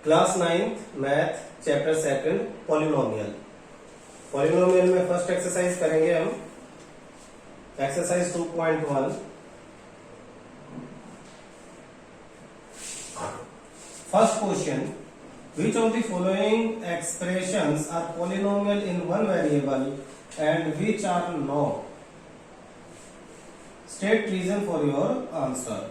Class 9th math chapter second polynomial. Polynomial में first exercise करेंगे हम, exercise 2.1। First question, which of the following expressions are polynomial in one variable and which are not? State reason for your answer.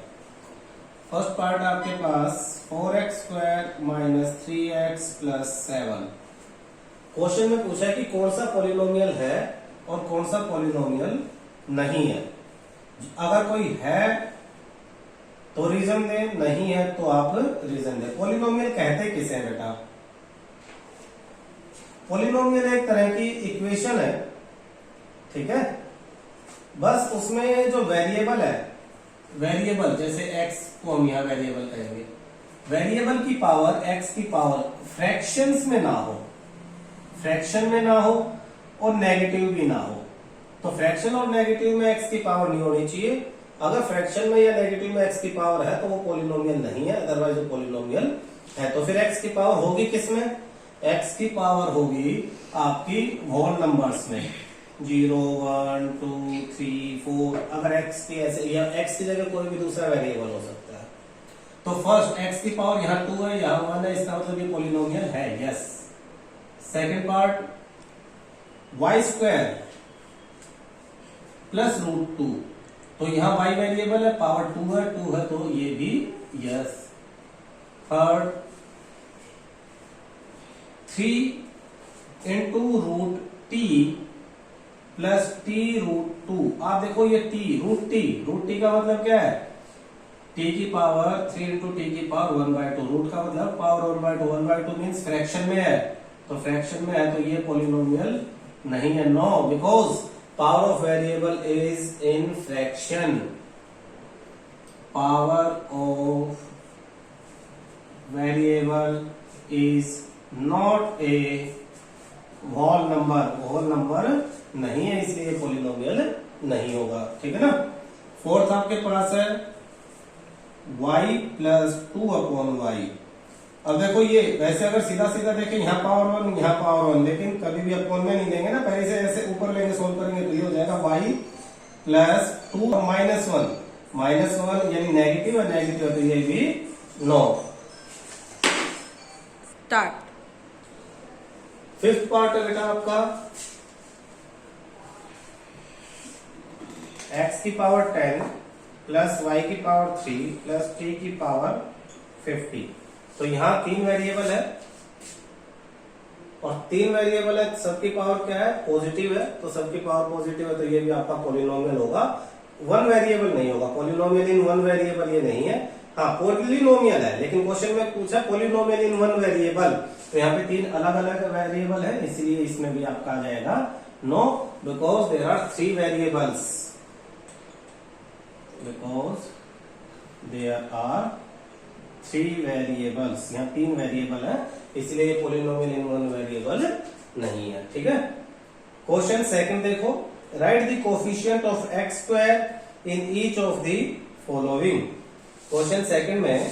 First part आपके पास 4x square minus 3x plus 7। Question में पूछा है कि कौन सा polynomial है और कौन सा पॉलिनोमियल नहीं है। अगर कोई है तो रीजन दे, नहीं है तो आप रीजन दे। पॉलिनोमियल कहते किसे हैं बेटा? पॉलिनोमियल एक तरह की इक्वेशन है, ठीक है। बस उसमें जो वेरिएबल है, वेरिएबल जैसे x को हम यहां वेरिएबल कहेंगे, वेरिएबल की पावर x की पावर फ्रैक्शंस में ना हो, फ्रैक्शन में ना हो और नेगेटिव भी ना हो। तो फ्रैक्शन और नेगेटिव में x की पावर नहीं होनी चाहिए। अगर फ्रैक्शन में या नेगेटिव में x की पावर है तो वो पॉलिनोमियल नहीं है, अदरवाइज वो पॉलिनोमियल है। तो फिर x की पावर होगी किसमें? x की पावर होगी आपकी होल नंबर्स में, 0 1 2 3 4। अगर x की ऐसे या x की जगह कोई भी दूसरा वेरिएबल हो सकता है। तो फर्स्ट x की पावर यहाँ 2 है, यहाँ 1 है, इसका मतलब ये पॉलिनोमियल है, yes. Second part y square plus root 2, तो यहाँ y वेरिएबल है, पावर 2 है तो ये भी yes. Third 3 into root T plus T root 2। आप देखो ये रूट टी का मतलब क्या है? t की पावर 3 इंटू टी की पावर 1/2। रूट का मतलब पावर 1/2, 1/2 मीन्स फ्रैक्शन में है, तो फ्रैक्शन में है तो ये पॉलिनोमियल नहीं है। No, because power of variable is in fraction. Power of variable is not a whole number नहीं है, इसलिए पॉलिनोमियल नहीं होगा, ठीक है ना। फोर्थ आपके पास है y प्लस 2/y। अब देखो ये वैसे अगर सीधा सीधा देखें, यहाँ पावर 1 यहाँ पावर 1, लेकिन कभी भी अपॉन में नहीं देंगे ना, पहले से ऐसे ऊपर लेंगे, सोल्व करेंगे तो ये हो जाएगा y प्लस 2 माइनस 1 यानी नेगेटिव और नेगेटिव, तो ये भी नो। स्टार्ट। फिफ्थ पार्ट है बेटा आपका x की पावर 10 प्लस y की पावर 3 प्लस t की पावर 50। तो यहाँ 3 वेरिएबल है और 3 वेरिएबल है, सबकी पावर क्या है? पॉजिटिव है, तो सबकी पावर पॉजिटिव है तो ये भी आपका पॉलिनोमियल होगा। 1 वेरिएबल नहीं होगा, पॉलिनोमियल इन 1 वेरिएबल ये नहीं है। हाँ, पॉलिनोमियल है, लेकिन क्वेश्चन में पूछा पॉलिनोमियल इन 1 वेरिएबल, तो यहाँ पे 3 अलग अलग वेरिएबल है, इसलिए इसमें भी आपका आ जाएगा no, because there are 3 variables, because there are 3 variables। यहाँ 3 वेरिएबल है, इसलिए ये पॉलिनोमियल इन 1 वेरिएबल नहीं है, ठीक है। क्वेश्चन सेकंड देखो, right the coefficient of x square in each of the following. Question second में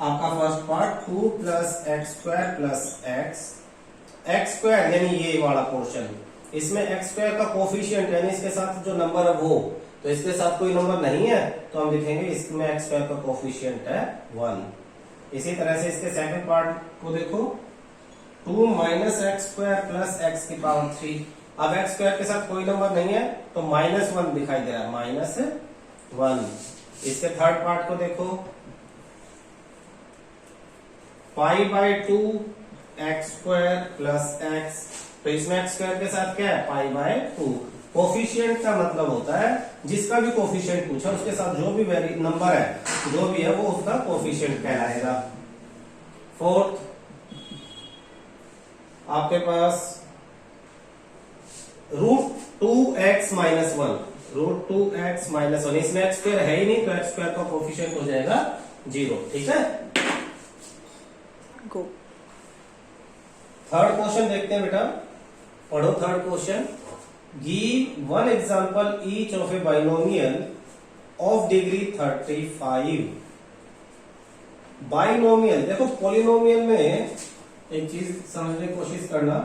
आपका first part 2 plus x square plus x square यानी ये वाला पोर्शन, इसमें एक्स स्क्वायर का कोफिशिएंट यानी इसके साथ जो नंबर है वो, तो इसके साथ कोई नंबर नहीं है तो हम लिखेंगे इसमें एक्स स्क्वायर का कोफिशिएंट है 1। इसी तरह से इसके सेकंड पार्ट को देखो, 2 minus x square plus x की पावर 3। अब एक्स स्क्वायर के साथ कोई नंबर नहीं है तो -1 दिखाई दे रहा है, -1। इसके थर्ड पार्ट को देखो, π/2 एक्स स्क्वायर प्लस एक्स, तो इसमें एक्स स्क्वायर के साथ क्या है? π/2। कोफिशिएंट का मतलब होता है जिसका भी कोफिशिएंट पूछा उसके साथ जो भी नंबर है जो भी है वो उसका कोफिशिएंट कहलाएगा। फोर्थ आपके पास √2x - 1, √2x - 1, इसमें एक्स स्क्वायर है ही नहीं तो एक्स स्क्वायर का कोफिशिएंट हो जाएगा 0, ठीक है। गो। थर्ड क्वेश्चन देखते हैं बेटा, पढ़ो third question. Give one example each of A binomial of degree 35। Binomial, देखो पॉलिनोमियल में एक चीज समझने की कोशिश करना,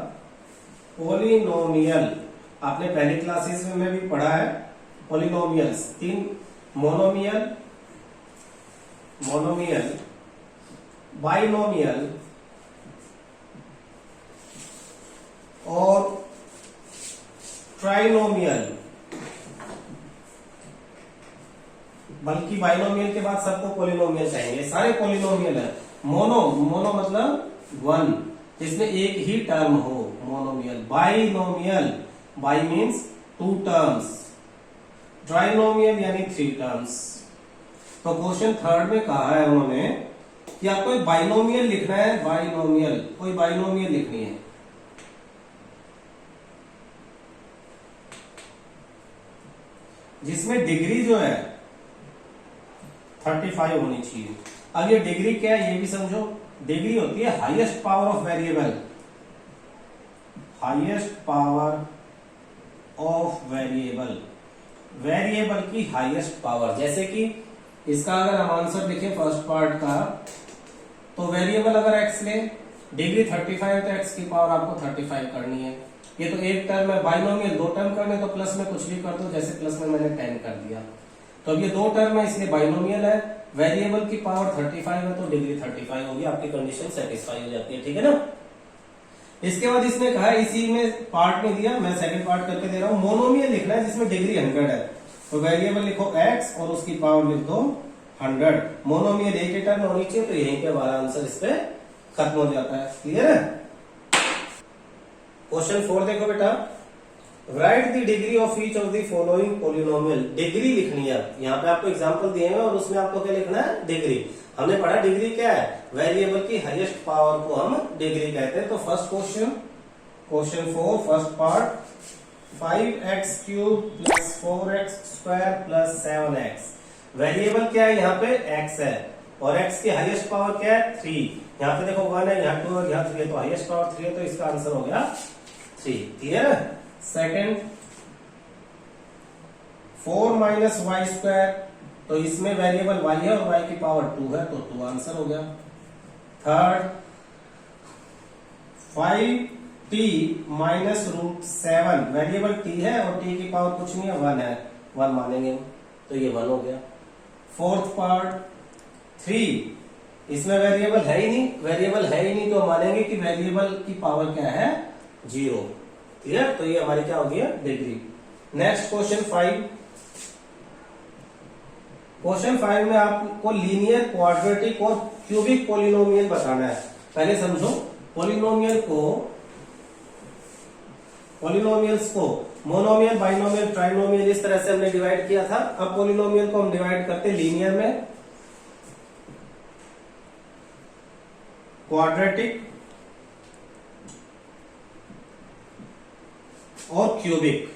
पॉलिनोमियल आपने पहली क्लासेस में भी पढ़ा है। पॉलिनोमियल्स तीन, मोनोमियल, बाइनोमियल और ट्राइनोमियल। बल्कि बाइनोमियल के बाद सबको पॉलिनोमियल कहेंगे, सारे पॉलिनोमियल है। मोनो मतलब वन, जिसमें एक ही टर्म हो, monomial. Binomial, bi means two terms, trinomial यानी थ्री टर्म्स। तो क्वेश्चन थर्ड में कहा है उन्होंने कि आपको एक बाइनोमियल लिखना है, बाइनोमियल, कोई बाइनोमियल लिखनी है जिसमें डिग्री जो है 35 होनी चाहिए। अब ये डिग्री क्या है ये भी समझो। डिग्री होती है highest power of variable, highest power of variable, variable की हाईएस्ट पावर। जैसे कि इसका अगर हम आंसर लिखें फर्स्ट पार्ट का, तो वेरिएबल अगर x ले, डिग्री 35 है तो x की पावर आपको 35 करनी है। ये तो एक टर्म है, बाइनोमियल दो टर्म करने तो प्लस में कुछ भी कर दो, जैसे प्लस में मैंने 10 कर दिया। तो अब ये दो टर्म है इसलिए बाइनोमियल है, वेरिएबल की पावर 35 है तो डिग्री 35 होगी, आपकी कंडीशन सेटिस्फाई हो जाती है। ठीक है ना। इसके बाद इसने कहा इसी में पार्ट में दिया, मैं सेकंड पार्ट करके दे रहा हूं, मोनोमियल लिखना है जिसमें डिग्री 100 है। तो वेरिएबल लिखो x और उसकी पावर लिख दो 100। मोनोमियल एक ही टर्म होनी चाहिए, तो यहीं पे हमारा आंसर इस पे खत्म हो जाता है। क्लियर है। क्वेश्चन 4 देखो बेटा, right the degree of each of the following polynomial. Degree लिखनी है, यहाँ पे आपको एग्जांपल दिए हैं और उसमें आपको क्या लिखना है, डिग्री। हमने पढ़ा डिग्री क्या है, वेरिएबल की हाईएस्ट पावर को हम डिग्री कहते हैं। तो first question 4 first part, 5x³ plus 4x² plus 7x। Variable क्या है, यहाँ पे x है और x की हाईएस्ट पावर क्या है, 3। यहाँ पे देखो 1 है, यहाँ 2 है, यहाँ 3 है, तो हाईएस्ट पावर 3 है, तो इसका आंसर हो गया 3। क्लियर है। सेकेंड 4 माइनस y², तो इसमें वेरिएबल y है और y की पावर 2 है, तो 2 आंसर हो गया। Third 5t minus √7, variable t है और t की पावर कुछ नहीं है, 1 है, 1 मानेंगे तो ये 1 हो गया। फोर्थ पार्ट 3, इसमें वेरिएबल है ही नहीं, तो मानेंगे कि वेरिएबल की पावर क्या है, 0। क्लियर। तो ये हमारी क्या हो गया, डिग्री। Next question 5। क्वेश्चन 5 में आपको लीनियर, क्वाड्रेटिक और क्यूबिक पॉलिनोमियल बताना है। पहले समझो, पॉलिनोमियल्स को मोनोमियल, बाइनोमियल, ट्राइनोमियल इस तरह से हमने डिवाइड किया था। अब पॉलिनोमियल को हम डिवाइड करते हैं लीनियर में, क्वाड्रेटिक और क्यूबिक।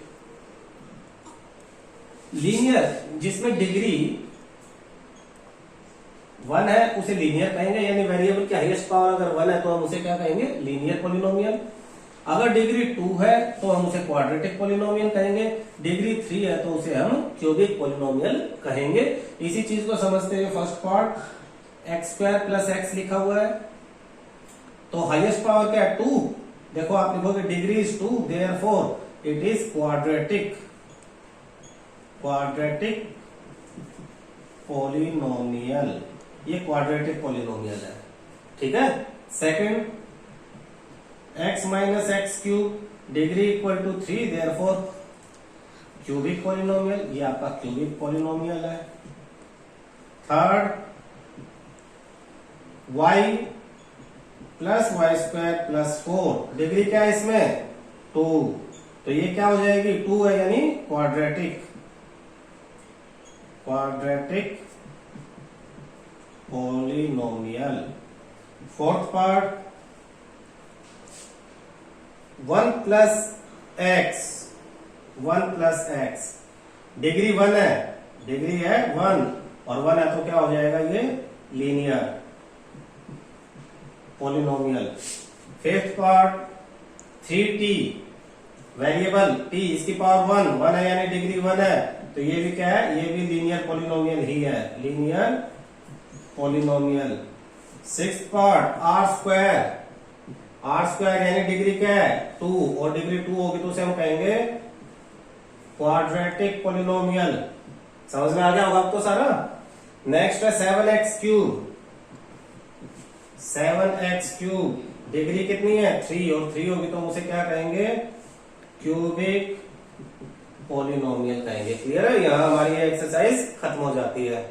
लीनियर जिसमें डिग्री 1 है उसे लीनियर कहेंगे, यानी वेरिएबल की हाईएस्ट पावर अगर 1 है तो हम उसे क्या कहेंगे, लीनियर पॉलिनोमियल। अगर डिग्री 2 है तो हम उसे क्वाड्रेटिक पॉलिनोमियल कहेंगे, डिग्री 3 है तो उसे हम क्यूबिक पॉलिनोमियल कहेंगे। इसी चीज को समझते हुए first part x² plus x लिखा हुआ है, तो हाईएस्ट पावर क्या है, 2। देखो आप लिखोगे degree is 2, therefore it is quadratic polynomial. ये क्वाड्रेटिक पॉलिनोमियल है। ठीक है। Second x minus x³, degree equal to 3, therefore cubic polynomial, ये आपका क्यूबिक पॉलिनोमियल है। Third y plus y² plus 4, degree क्या है इसमें, 2, तो ये क्या हो जाएगी, 2 है यानी quadratic polynomial. Fourth part 1 plus x, degree 1 है, डिग्री है 1 और 1 है तो क्या हो जाएगा, ये linear polynomial. Fifth part 3t, variable t, इसकी पावर 1 है यानी डिग्री 1 है, तो ये भी क्या है, ये भी लीनियर पॉलिनोमियल ही है, linear polynomial. Six part R square, R square यानी डिग्री क्या है 2, और डिग्री 2 होगी तो उसे हम कहेंगे क्वाड्रेटिक पॉलिनोमियल। समझ में आ गया होगा आपको सारा। नेक्स्ट है 7x cube, 7x cube degree कितनी है 3, और 3 होगी तो हम उसे क्या कहेंगे क्यूबिक पॉलिनोमियल कहेंगे। क्लियर है, यहां हमारी एक्सरसाइज खत्म हो जाती है।